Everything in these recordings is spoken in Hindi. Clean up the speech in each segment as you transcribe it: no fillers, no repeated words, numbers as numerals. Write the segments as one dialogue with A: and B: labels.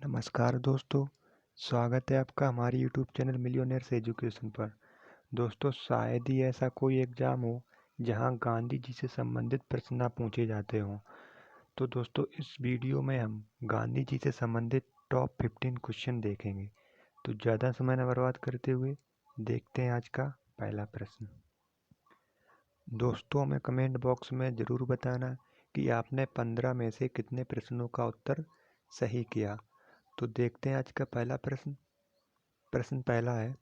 A: नमस्कार दोस्तों, स्वागत है आपका हमारे यूट्यूब चैनल मिलियनेयर्स एजुकेशन पर। दोस्तों, शायद ही ऐसा कोई एग्ज़ाम हो जहां गांधी जी से संबंधित प्रश्न ना पूछे जाते हों। तो दोस्तों, इस वीडियो में हम गांधी जी से संबंधित टॉप 15 क्वेश्चन देखेंगे। तो ज़्यादा समय न बर्बाद करते हुए देखते हैं आज का पहला प्रश्न। दोस्तों, हमें कमेंट बॉक्स में ज़रूर बताना कि आपने 15 में से कितने प्रश्नों का उत्तर सही किया। तो देखते हैं आज का पहला प्रश्न। प्रश्न पहला है,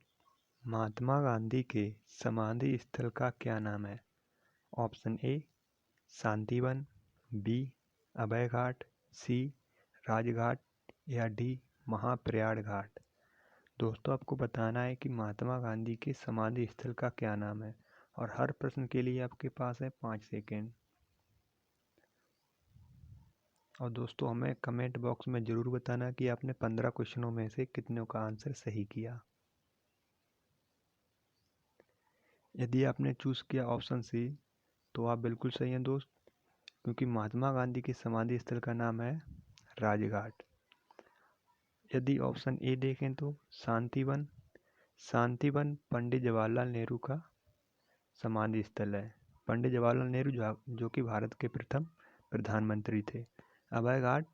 A: महात्मा गांधी के समाधि स्थल का क्या नाम है? ऑप्शन ए शांतिवन, बी अभय घाट, सी राजघाट या डी महाप्रयाग घाट। दोस्तों, आपको बताना है कि महात्मा गांधी के समाधि स्थल का क्या नाम है और हर प्रश्न के लिए आपके पास है 5 सेकेंड। और दोस्तों, हमें कमेंट बॉक्स में ज़रूर बताना कि आपने 15 क्वेश्चनों में से कितनों का आंसर सही किया। यदि आपने चूज़ किया ऑप्शन सी तो आप बिल्कुल सही हैं दोस्त, क्योंकि महात्मा गांधी के समाधि स्थल का नाम है राजघाट। यदि ऑप्शन ए देखें तो शांतिवन, शांतिवन पंडित जवाहरलाल नेहरू का समाधि स्थल है। पंडित जवाहरलाल नेहरू जो कि भारत के प्रथम प्रधानमंत्री थे। अभय घाट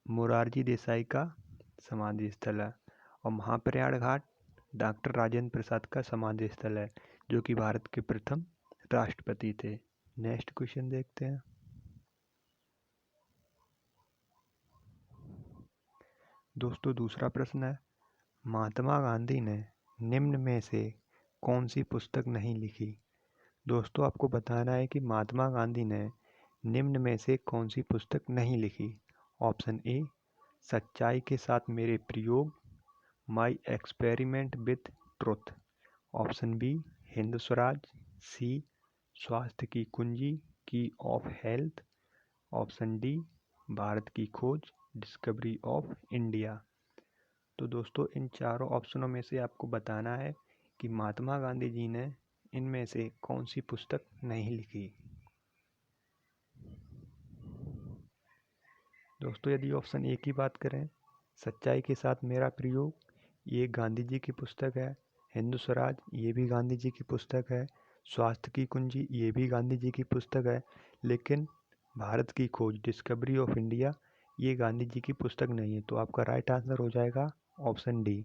A: मोरारजी देसाई का समाधि स्थल है। और महाप्रयाग घाट डॉक्टर राजेंद्र प्रसाद का समाधि स्थल है, जो कि भारत के प्रथम राष्ट्रपति थे। नेक्स्ट क्वेश्चन देखते हैं। दोस्तों, दूसरा प्रश्न है, महात्मा गांधी ने निम्न में से कौन सी पुस्तक नहीं लिखी? दोस्तों, आपको बताना है कि महात्मा गांधी ने निम्न में से कौन सी पुस्तक नहीं लिखी। ऑप्शन ए सच्चाई के साथ मेरे प्रयोग, my experiment with truth. Option B Hind Swaraj, C स्वास्थ्य की कुंजी key of health. Option D Bharat की खोज डिस्कवरी ऑफ इंडिया। तो दोस्तों, इन चारों ऑप्शनों में से आपको बताना है कि महात्मा गांधी जी ने इनमें से कौन सी पुस्तक नहीं लिखी। दोस्तों, यदि ऑप्शन ए की बात करें, सच्चाई के साथ मेरा प्रयोग, ये गांधी जी की पुस्तक है। हिंद स्वराज, ये भी गांधी जी की पुस्तक है। स्वास्थ्य की कुंजी, ये भी गांधी जी की पुस्तक है। लेकिन भारत की खोज डिस्कवरी ऑफ इंडिया, ये गांधी जी की पुस्तक नहीं है। तो आपका राइट आंसर हो जाएगा ऑप्शन डी।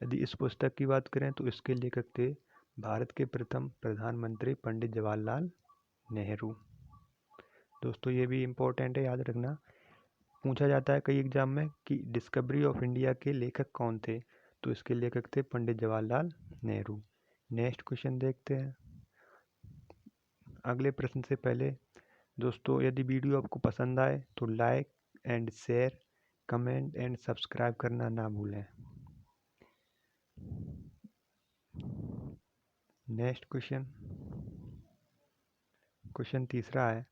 A: यदि इस पुस्तक की बात करें तो इसके लेखक थे भारत के प्रथम प्रधानमंत्री पंडित जवाहरलाल नेहरू। दोस्तों, ये भी इम्पोर्टेंट है, याद रखना। पूछा जाता है कई एग्जाम में कि डिस्कवरी ऑफ इंडिया के लेखक कौन थे, तो इसके लेखक थे पंडित जवाहरलाल नेहरू। नेक्स्ट क्वेश्चन देखते हैं। अगले प्रश्न से पहले दोस्तों, यदि वीडियो आपको पसंद आए तो like and share, comment and subscribe करना ना भूलें। नेक्स्ट क्वेश्चन, क्वेश्चन तीसरा है,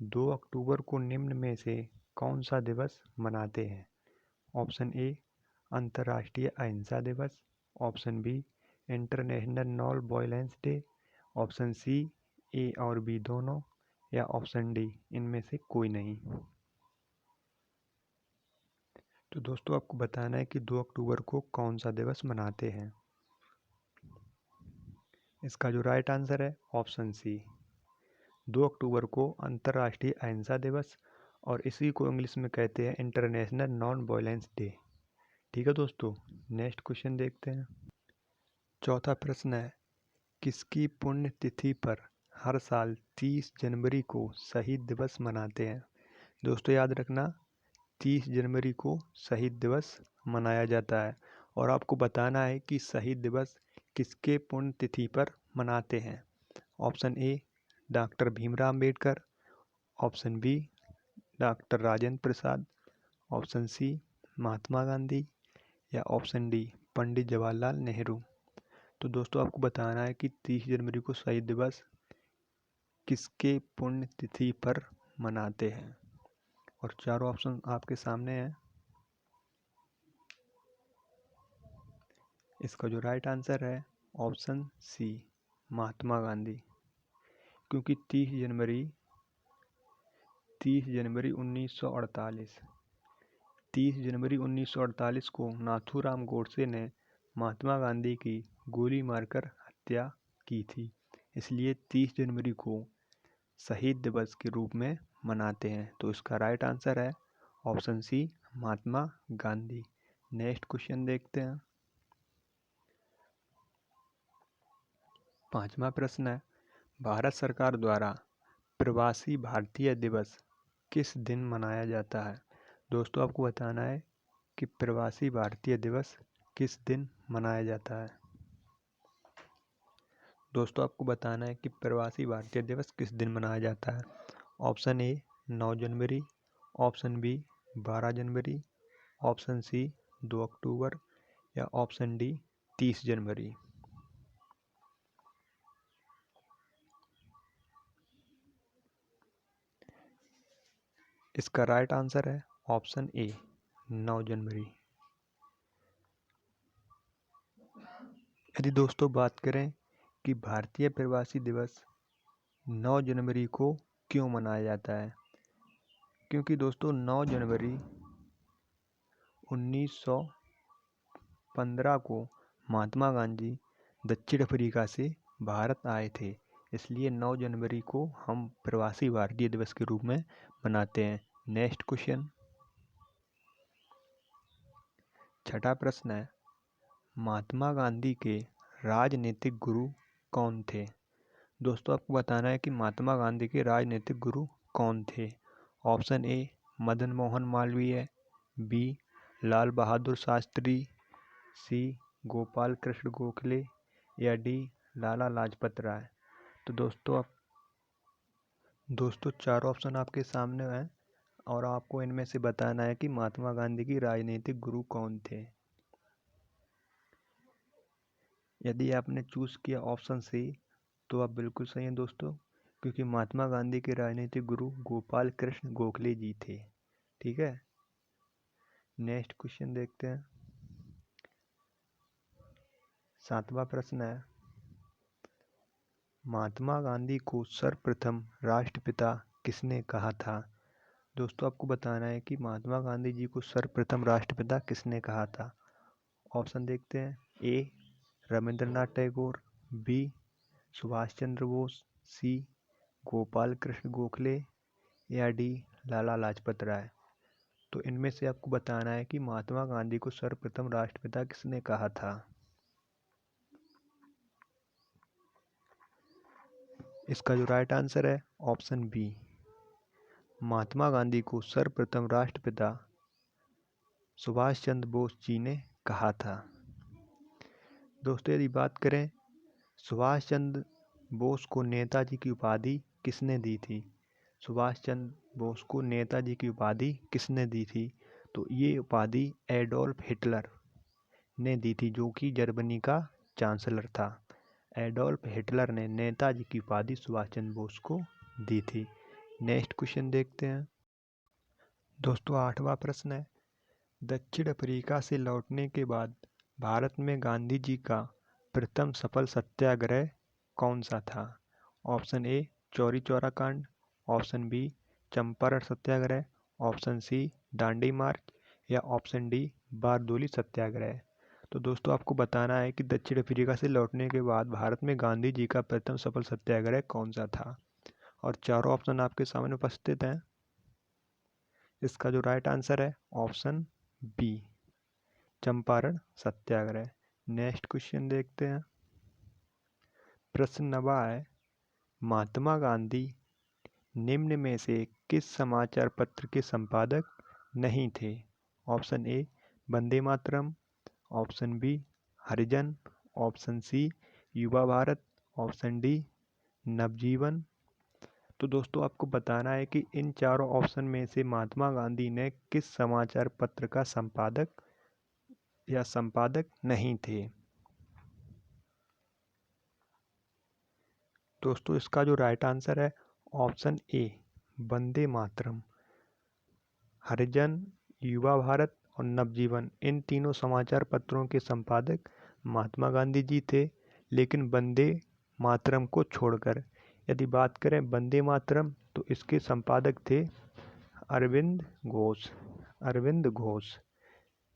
A: 2 अक्टूबर को निम्न में से कौन सा दिवस मनाते हैं? ऑप्शन ए अंतर्राष्ट्रीय अहिंसा दिवस, option B international non violence day, option C A और बी दोनों, या ऑप्शन डी इनमें से कोई नहीं। तो दोस्तों, आपको बताना है कि 2 अक्टूबर को कौन सा दिवस मनाते हैं। इसका जो राइट आंसर है ऑप्शन सी, 2 अक्टूबर को अंतर्राष्ट्रीय अहिंसा दिवस, और इसी को इंग्लिश में कहते हैं इंटरनेशनल नॉन वायलेंस डे। ठीक है दोस्तों, नेक्स्ट क्वेश्चन देखते हैं। चौथा प्रश्न है, किसकी पुण्य तिथि पर हर साल 30 जनवरी को शहीद दिवस मनाते हैं? दोस्तों, याद रखना, 30 जनवरी को शहीद दिवस मनाया जाता है। और आपको बताना है कि शहीद दिवस किसके पुण्य तिथि पर मनाते हैं। Option A doctor Bhimrao Ambedkar, option B doctor Rajendra Prasad, option C Mahatma Gandhi, या ऑप्शन डी पंडित जवाहरलाल नेहरू। तो दोस्तों, आपको बताना है कि 30 जनवरी को शहीद दिवस किसके पुण्य तिथि पर मनाते हैं। और चारों ऑप्शन आपके सामने हैं। इसका जो राइट आंसर है ऑप्शन सी महात्मा गांधी, क्योंकि 30 जनवरी 1948 30 जनवरी 1948 को नाथूराम गोडसे ने महात्मा गांधी की गोली मारकर हत्या की थी, इसलिए 30 जनवरी को शहीद दिवस के रूप में मनाते हैं। तो इसका राइट आंसर है option C, Mahatma Gandhi. Next question देखते हैं। 5वां प्रश्न है, भारत सरकार द्वारा प्रवासी भारतीय दिवस किस दिन मनाया जाता है? दोस्तों आपको बताना है कि प्रवासी भारतीय दिवस किस दिन मनाया जाता है। दोस्तों आपको बताना है कि प्रवासी भारतीय दिवस किस दिन मनाया जाता है। ऑप्शन ए 9 जनवरी, ऑप्शन बी 12 जनवरी, ऑप्शन सी 2 अक्टूबर या ऑप्शन डी 30 जनवरी। इसका राइट आंसर है ऑप्शन ए 9 जनवरी। यदि दोस्तों बात करें कि भारतीय प्रवासी दिवस 9 जनवरी को क्यों मनाया जाता है, क्योंकि दोस्तों 9 जनवरी 1915 को महात्मा गांधी दक्षिण अफ्रीका से भारत आए थे, इसलिए 9 जनवरी को हम प्रवासी भारतीय दिवस के रूप में मनाते हैं। नेक्स्ट क्वेश्चन, 6वां प्रश्न है, महात्मा गांधी के राजनीतिक गुरु कौन थे? दोस्तों आपको बताना है कि महात्मा गांधी के राजनीतिक गुरु कौन थे। Option A Madan Mohan Malaviya, B Lal Bahadur Shastri, C Gopal Krishna Gokhale या डी लाला लाजपत राय। तो दोस्तों चार ऑप्शन आपके सामने हैं और आपको इनमें से बताना है कि महात्मा गांधी की राजनीतिक गुरु कौन थे। यदि आपने चूज किया ऑप्शन सी तो आप बिल्कुल सही हैं दोस्तों, क्योंकि महात्मा गांधी के राजनीतिक गुरु गोपाल कृष्ण गोखले जी थे। ठीक है, नेक्स्ट क्वेश्चन देखते हैं। 7वां प्रश्न है, महात्मा गांधी को सर्वप्रथम राष्ट्रपिता किसने कहा था? दोस्तों आपको बताना है कि महात्मा गांधी जी को सर्वप्रथम राष्ट्रपिता किसने कहा था। ऑप्शन देखते हैं। ए रविंद्रनाथ टैगोर, बी सुभाष चंद्र बोस, सी गोपाल कृष्ण गोखले या डी लाला लाजपत राय। तो इनमें से आपको बताना है कि महात्मा गांधी को सर्वप्रथम राष्ट्रपिता किसने कहा था। इसका जो राइट आंसर है ऑप्शन बी, महात्मा गांधी को सर्वप्रथम राष्ट्रपिता सुभाष चंद्र बोस जी ने कहा था। दोस्तों यदि बात करें सुभाष चंद्र बोस को नेताजी की उपाधि किसने दी थी? सुभाष चंद्र बोस को नेताजी की उपाधि किसने दी थी? तो ये उपाधि एडोल्फ हिटलर ने दी थी, जो कि जर्मनी का चांसलर था। एडोल्फ हिटलर ने नेताजी की उपाधि सुभाष चंद्र बोस को दी थी। नेक्स्ट क्वेश्चन देखते हैं। दोस्तों 8वां प्रश्न है, दक्षिण अफ्रीका से लौटने के बाद भारत में गांधी जी का प्रथम सफल सत्याग्रह कौन सा था? ऑप्शन ए चौरी चौरा कांड, ऑप्शन बी चंपारण सत्याग्रह, ऑप्शन सी दांडी मार्च या ऑप्शन डी बारदोली सत्याग्रह। तो दोस्तों आपको बताना है कि दक्षिण अफ्रीका से लौटने के बाद भारत में गांधी जी का प्रथम सफल सत्याग्रह कौन सा था, और चारों ऑप्शन आपके सामने उपस्थित हैं। इसका जो राइट आंसर है ऑप्शन बी, चंपारण सत्याग्रह। नेक्स्ट क्वेश्चन देखते हैं। प्रश्न 9वां है, महात्मा गांधी निम्न में से किस समाचार पत्र के संपादक नहीं थे? Option A Vande Mataram, option B Harijan, option C Yuva Bharat, option D नवजीवन। तो दोस्तों आपको बताना है कि इन चारों ऑप्शन में से महात्मा गांधी ने किस समाचार पत्र का संपादक या संपादक नहीं थे। दोस्तों इसका जो राइट आंसर है ऑप्शन ए वंदे मातरम। हरिजन, युवा भारत और नवजीवन, इन तीनों समाचार पत्रों के संपादक महात्मा गांधी जी थे, लेकिन वंदे मातरम को छोड़कर। यदि बात करें वंदे मातरम तो इसके संपादक थे अरविंद घोष। अरविंद घोष।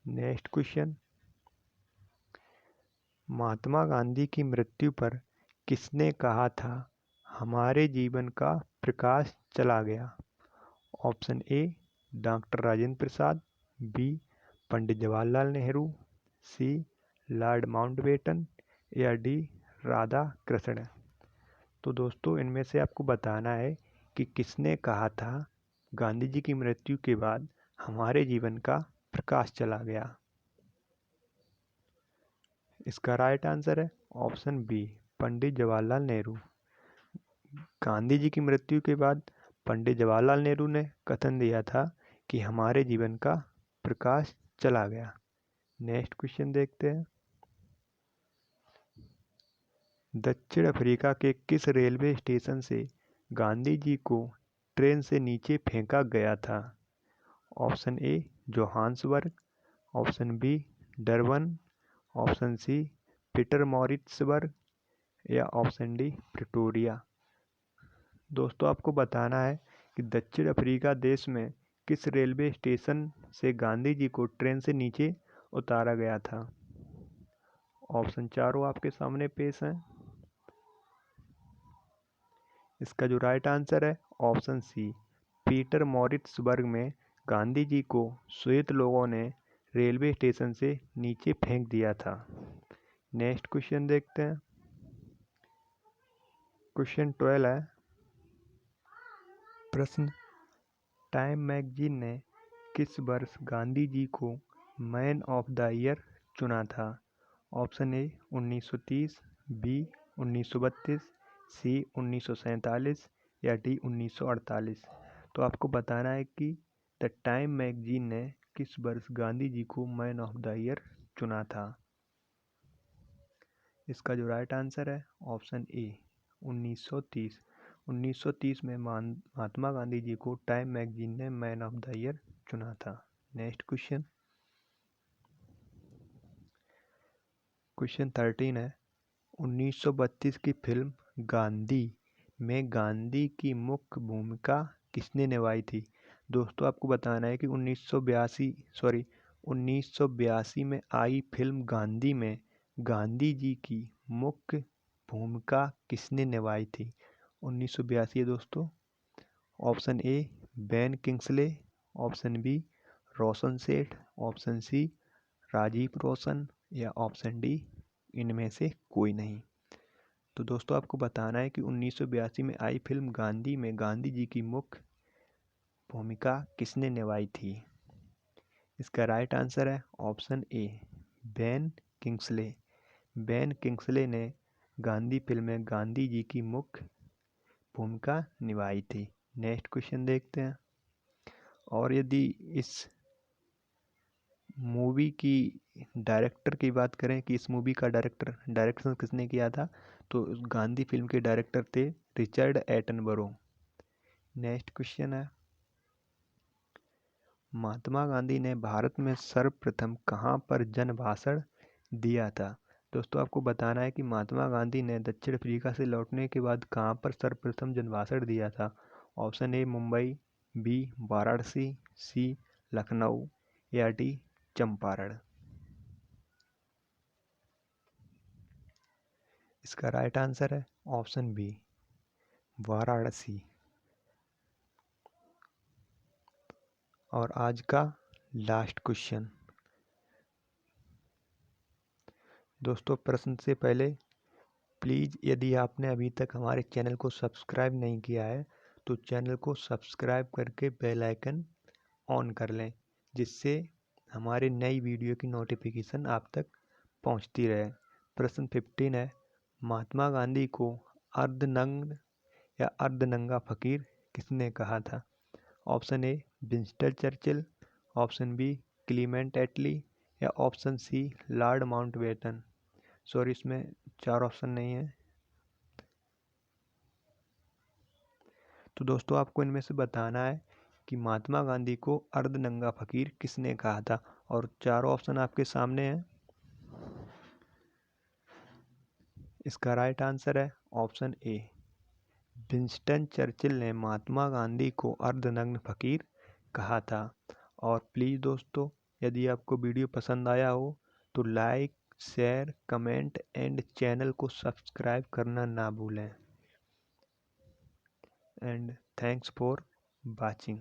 A: नेक्स्ट क्वेश्चन, महात्मा गांधी की मृत्यु पर किसने कहा था हमारे जीवन का प्रकाश चला गया? Option A doctor Rajendra Prasad, B Pandit Jawaharlal Nehru, C Lord Mountbatten या डी राधा कृष्ण। तो दोस्तों इनमें से आपको बताना है कि किसने कहा था गांधी जी की मृत्यु के बाद हमारे जीवन का प्रकाश चला गया। इसका राइट आंसर है ऑप्शन बी पंडित जवाहरलाल नेहरू। गांधी जी की मृत्यु के बाद पंडित जवाहरलाल नेहरू ने कथन दिया था कि हमारे जीवन का प्रकाश चला गया। नेक्स्ट क्वेश्चन देखते हैं, दक्षिण अफ्रीका के किस रेलवे स्टेशन से गांधी जी को ट्रेन से नीचे फेंका गया था? Option A Johannesburg, option B Durban, option C Pietermaritzburg या ऑप्शन डी प्रिटोरिया। दोस्तों आपको बताना है कि दक्षिण अफ्रीका देश में किस रेलवे स्टेशन से गांधी जी को ट्रेन से नीचे उतारा गया था। ऑप्शन चारों आपके सामने पेश हैं। इसका जो राइट आंसर है ऑप्शन सी पीटरमॉरिट्सबर्ग में गांधी जी को श्वेत लोगों ने रेलवे स्टेशन से नीचे फेंक दिया था। नेक्स्ट क्वेश्चन देखते हैं, क्वेश्चन 12 है, प्रश्न, टाइम मैगजीन ने किस वर्ष गांधी जी को मैन ऑफ द ईयर चुना था? ऑप्शन ए 1930, बी 1932, सी 1947 या डी 1948। तो आपको बताना है कि द टाइम मैगजीन ने किस वर्ष गांधी जी को मैन ऑफ द ईयर चुना था। इसका जो राइट आंसर है ऑप्शन ए 1930। 1930 में महात्मा गांधी जी को टाइम मैगजीन ने मैन ऑफ द ईयर चुना था। नेक्स्ट क्वेश्चन, क्वेश्चन 13 है, 1932 की फिल्म गांधी में गांधी की मुख्य भूमिका किसने निभाई थी? दोस्तों आपको बताना है कि 1982 में आई फिल्म गांधी में गांधी जी की मुख्य भूमिका किसने निभाई थी? 1982 है दोस्तों। Option A Ben Kingsley, option B Roshan Seth, option सी राजीव रोशन या ऑप्शन डी इनमें से कोई नहीं। तो दोस्तों आपको बताना है कि 1982 में आई फिल्म गांधी में गांधी जी की मुख्य भूमिका किसने निभाई थी? इसका राइट आंसर है option A Ben Kingsley. Ben Kingsley ने गांधी फिल्म में गांधी जी की मुख्य भूमिका निभाई थी। नेक्स्ट क्वेश्चन देखते हैं, और यदि इस मूवी की डायरेक्टर की बात करें कि इस मूवी का डायरेक्शन किसने किया था, तो गांधी फिल्म के डायरेक्टर थे रिचर्ड एटनबरो। नेक्स्ट क्वेश्चन है, महात्मा गांधी ने भारत में सर्वप्रथम कहाँ पर जन भाषण दिया था? दोस्तों आपको बताना है कि महात्मा गांधी ने दक्षिण अफ्रीका से लौटने के बाद कहाँ पर सर्वप्रथम जन भाषण दिया था? Option A Mumbai, B Varanasi, C Lucknow या डी चंपारण। इसका राइट आंसर है ऑप्शन बी वाराणसी। और आज का लास्ट क्वेश्चन, दोस्तों प्रश्न से पहले प्लीज़ यदि आपने अभी तक हमारे चैनल को सब्सक्राइब नहीं किया है तो चैनल को सब्सक्राइब करके बेल आइकन ऑन कर लें, जिससे हमारे नई वीडियो की नोटिफिकेशन आप तक पहुंचती रहे। प्रश्न 15 है, महात्मा गांधी को अर्धनग्न या अर्धनंगा फकीर किसने कहा था? Option A Winston Churchill, option B Clement Attlee या option C Lord Mountbatten. Sorry इसमें 4 ऑप्शन नहीं है। तो दोस्तों आपको इनमें से बताना है कि महात्मा गांधी को अर्धनंगा फकीर किसने कहा था, और 4 ऑप्शन आपके सामने हैं। इसका राइट आंसर है ऑप्शन ए विंस्टन चर्चिल ने महात्मा गांधी को अर्धनग्न फकीर कहा था। और प्लीज़ दोस्तों, यदि आपको वीडियो पसंद आया हो तो like, share, comment and channel को सब्सक्राइब करना ना भूलें। And thanks for watching.